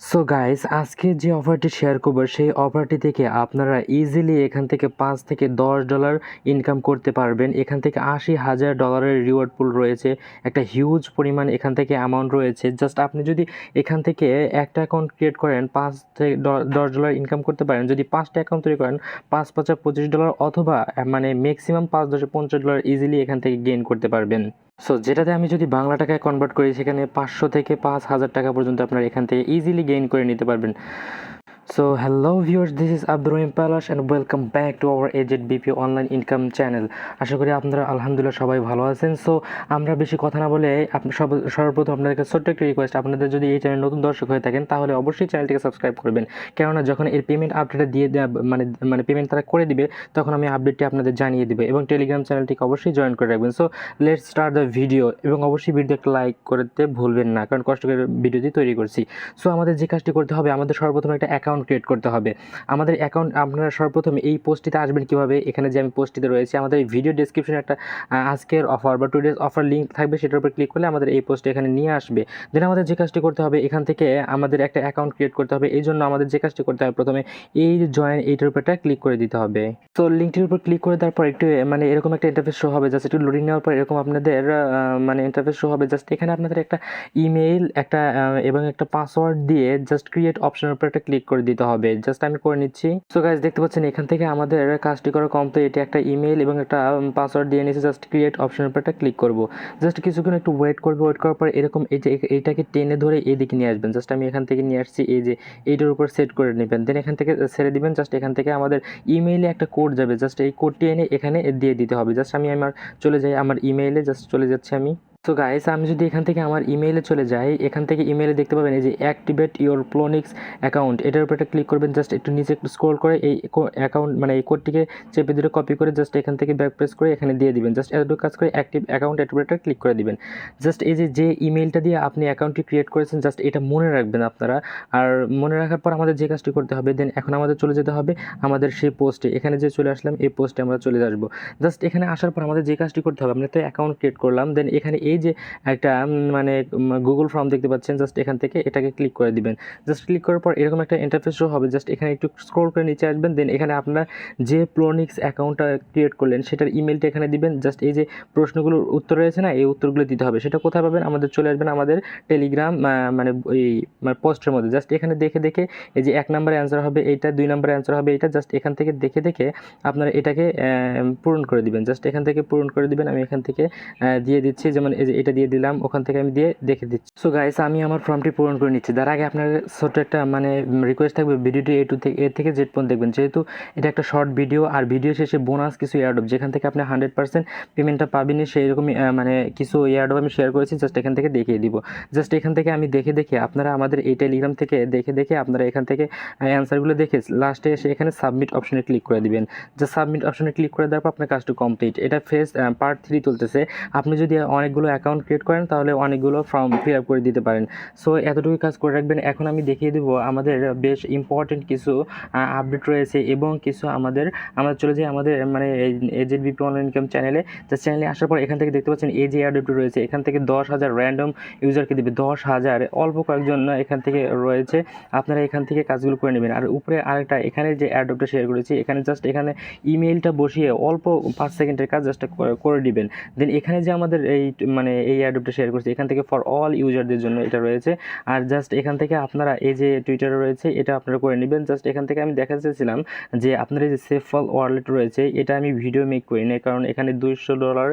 So guys, আজকে যে অফারটি শেয়ার করবো সেই অফারটি থেকে আপনারা ইজিলি এখান থেকে $5 থেকে $10 ইনকাম করতে পারবেন। এখান থেকে $80,000 রিওয়ার্ড পুল রয়েছে, একটা হিউজ পরিমাণ এখান থেকে অ্যামাউন্ট রয়েছে। জাস্ট আপনি যদি এখান থেকে একটা অ্যাকাউন্ট ক্রিয়েট করেন $5 থেকে $10 ইনকাম করতে পারেন। যদি 5টা অ্যাকাউন্ট তৈরি করেন 5×5 $25, অথবা মানে ম্যাক্সিমাম 5×10 $50 ইজিলি এখান থেকে গেইন করতে পারবেন। সো যেটাতে আমি যদি বাংলা টাকায় কনভার্ট করি, সেখানে 500 থেকে 5,000 টাকা পর্যন্ত আপনারা এখান থেকে ইজিলি গেইন করে নিতে পারবেন। So hello viewers, this is Abdur Rahim Polash and welcome back to our AZBP Online Income Channel. আশা করি আপনারা আলহামদুলিল্লাহ সবাই ভালো আছেন। সো আমরা বেশি কথা না বলে সর্বপ্রথম আপনাদেরকে ছোট্ট একটা রিকোয়েস্ট, আপনাদের যদি এই চ্যানেল নতুন দর্শক হয়ে থাকেন তাহলে অবশ্যই চ্যানেলটিকে সাবস্ক্রাইব করবেন, কেননা যখন এর পেমেন্ট আপডেটটা দিয়ে মানে পেমেন্ট তারা করে দিবে তখন আমি আপডেটটি আপনাদের জানিয়ে দেবো, এবং টেলিগ্রাম চ্যানেলটিকে অবশ্যই জয়েন করে রাখবেন। So let's start the video, এবং অবশ্যই ভিডিও একটা লাইক করতে ভুলবেন না, কারণ কষ্ট করে ভিডিওটি তৈরি করছি। সো আমাদের যে কাজটি করতে হবে, আমাদের সর্বপ্রথম একটা অ্যাকাউন্ট ক্রিয়েট করতে হবে। আমাদের অ্যাকাউন্ট আপনারা সর্বপ্রথম এই পোস্টটিতে আসবেন কিভাবে, এখানে যে আমি পোস্টটিতে রয়েছে আমাদের এই ভিডিও ডেসক্রিপশনে একটা আজকের অফার বা টুডেজ অফার লিঙ্ক থাকবে, সেটার উপর ক্লিক করলে আমাদের এই পোস্টে এখানে নিয়ে আসবে। দেন আমাদের যে কাজটি করতে হবে, এখান থেকে আমাদের একটা অ্যাকাউন্ট ক্রিয়েট করতে হবে। এই জন্য আমাদের যে কাজটি করতে হবে, প্রথমে এই জয়েন এইটার উপরটা ক্লিক করে দিতে হবে। তো লিঙ্কটির উপর ক্লিক করে দেওয়ার পর একটু মানে এরকম একটা ইন্টারফেস শো হবে, জাস্ট একটু লোডিং নেওয়ার পর এরকম আপনাদের মানে ইন্টারফেস শো হবে। জাস্ট এখানে আপনাদের একটা ইমেইল একটা এবং একটা পাসওয়ার্ড দিয়ে জাস্ট ক্রিয়েট অপশনের উপর একটা ক্লিক করে দিতে হবে। জাস্ট আমি করে নিচ্ছি। সো গাইস, দেখতে পাচ্ছেন এখান থেকে আমাদের কাজটি করা কমপ্লিট। একটা ইমেইল এবং একটা পাসওয়ার্ড দিয়ে নিয়েছি, জাস্ট ক্রিয়েট অপশনের উপর একটা ক্লিক করব। জাস্ট কিছুক্ষণ একটু ওয়েট করবে, ওয়েট করার পর এরকম এই যে এইটাকে টেনে ধরে এইদিকে নিয়ে আসবেন। জাস্ট আমি এখান থেকে নিয়ে আসছি, এই যে এইটার উপর সেট করে নেবেন। দেন এখান থেকে ছেড়ে দিবেন। জাস্ট এখান থেকে আমাদের ইমেইলে একটা কোড যাবে, জাস্ট এই কোডটি এনে এখানে দিয়ে দিতে হবে। জাস্ট আমি চলে যাই আমার ইমেইলে, জাস্ট চলে যাচ্ছি আমি। সো গাইস, আমি যদি এখান থেকে আমার ইমেইলে চলে যাই, এখান থেকে ইমেইলে দেখতে পাবেন এই যে অ্যাক্টিভেট ইওর Poloniex অ্যাকাউন্ট, এটার উপর একটা ক্লিক করবেন। জাস্ট একটু নিচে একটু স্ক্রল করে এই অ্যাকাউন্ট মানে এই কোডটিকে চেপে ধরে কপি করে জাস্ট এখান থেকে ব্যাক প্রেস করে এখানে দিয়ে দিবেন। জাস্ট এতটুকু কাজ করে অ্যাক্টিভ অ্যাকাউন্ট এটার উপর একটা ক্লিক করে দিবেন। জাস্ট এই যে ইমেইলটা দিয়ে আপনি অ্যাকাউন্টটি ক্রিয়েট করেছেন, জাস্ট এটা মনে রাখবেন আপনারা। আর মনে রাখার পর আমাদের যে কাজটি করতে হবে, দেন এখন আমাদের চলে যেতে হবে আমাদের সেই পোস্টে। এখানে যে চলে আসলাম, এই পোস্টে আমরা চলে আসবো। জাস্ট এখানে আসার পর আমাদের যে কাজটি করতে হবে, আমরা তো অ্যাকাউন্ট ক্রিয়েট করলাম। দেন এখানে এই যে একটা মানে গুগল ফর্ম দেখতে পাচ্ছেন, জাস্ট এখান থেকে এটাকে ক্লিক করে দিবেন। জাস্ট ক্লিক করার পর এরকম একটা ইন্টারফেস শো হবে। জাস্ট এখানে একটু স্ক্রল করে নিচে আসবেন। দেন এখানে আপনার যে Poloniex অ্যাকাউন্টটা ক্রিয়েট করলেন সেটার ইমেলটা এখানে দিবেন। জাস্ট এই যে প্রশ্নগুলোর উত্তর রয়েছে না, এই উত্তরগুলো দিতে হবে। সেটা কোথায় পাবেন, আমাদের চলে আসবেন আমাদের টেলিগ্রাম মানে এই পোস্টের মধ্যে। জাস্ট এখানে দেখে দেখে এই যে 1 নম্বরে অ্যান্সার হবে এইটা, 2 নম্বরে অ্যান্সার হবে এইটা। জাস্ট এখান থেকে দেখে দেখে আপনারা এটাকে পূরণ করে দিবেন। জাস্ট এখান থেকে পূরণ করে দিবেন। আমি এখান থেকে দিয়ে দিচ্ছি, যেমন এই যে এটা দিয়ে দিলাম, ওখান থেকে আমি দিয়ে দেখে দিচ্ছি। সো গাইস, আমি আমার ফর্মটি পূরণ করে নিচ্ছি। তার আগে আপনার ছোট্ট একটা মানে রিকোয়েস্ট থাকবে, ভিডিওটি এ থেকে জেড পর্যন্ত দেখবেন, যেহেতু এটা একটা শর্ট ভিডিও। আর ভিডিও শেষে বোনাস কিছু এয়ারড্রপ, যেখান থেকে আপনি 100% পেমেন্টটা পাবেনই, সেই রকমই মানে কিছু এয়ারড্রপ আমি শেয়ার করেছি। জাস্ট এখান থেকে দেখিয়ে দিব। জাস্ট এখান থেকে আমি দেখে দেখে আপনারা আমাদের এই টেলিগ্রাম থেকে দেখে দেখে আপনারা এখান থেকে অ্যান্সারগুলো দেখে লাস্টে এসে এখানে সাবমিট অপশনে ক্লিক করে দিবেন। জাস্ট সাবমিট অপশনে ক্লিক করে দেওয়ার পর আপনার কাজটি কমপ্লিট। এটা ফেজ পার্ট 3 চলতেছে। আপনি যদি অনেকগুলো অ্যাকাউন্ট ক্রিয়েট করেন তাহলে অনেকগুলো ফর্ম ফিল আপ করে দিতে পারেন। সো এতটুকু কাজ করে রাখবেন। এখন আমি দেখিয়ে দেবো আমাদের বেশ ইম্পর্টেন্ট কিছু আপডেট রয়েছে, এবং কিছু আমরা চলে যাই আমাদের মানে AZBP অনলাইন ইনকাম চ্যানেলে। জাস্ট চ্যানেলে আসার পর এখান থেকে দেখতে পাচ্ছেন এই যে এয়ারড্রপটি রয়েছে, এখান থেকে 10,000 র্যান্ডম ইউজারকে দেবে। 10,000 অল্প কয়েকজন এখান থেকে রয়েছে, আপনারা এখান থেকে কাজগুলো করে নেবেন। আর উপরে আরেকটা এখানে যে এয়ারড্রপটা শেয়ার করেছি, এখানে জাস্ট এখানে ইমেইলটা বসিয়ে অল্প 5 সেকেন্ডের কাজ জাস্ট করে দিবেন। দেন এখানে যে আমাদের এই মানে এই এয়ারড্রপটা শেয়ার করছি, এখান থেকে ফর অল ইউজারদের জন্য এটা রয়েছে। আর জাস্ট এখান থেকে আপনারা এই যে টুইটারে রয়েছে এটা আপনারা করে নেবেন। জাস্ট এখান থেকে আমি দেখাতে চাইছিলাম যে আপনার এই যে সেফল ওয়ালেট রয়েছে, এটা আমি ভিডিও মেক করি না, কারণ এখানে $200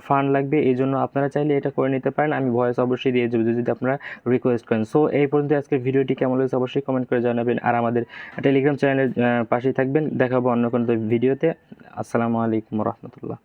ফান্ড লাগবে। এই জন্য আপনারা চাইলে এটা করে নিতে পারেন। আমি ভয়েস অবশ্যই দিয়ে দেবো যদি আপনারা রিকোয়েস্ট করেন। সো এই পর্যন্ত আজকের ভিডিওটি কেমন হয়েছে অবশ্যই কমেন্ট করে জানাবেন। আর আমাদের টেলিগ্রাম চ্যানেলের পাশেই থাকবেন। দেখা হবে অন্য কোনো ভিডিওতে। আসসালামু আলাইকুম রহমতুল্লাহ।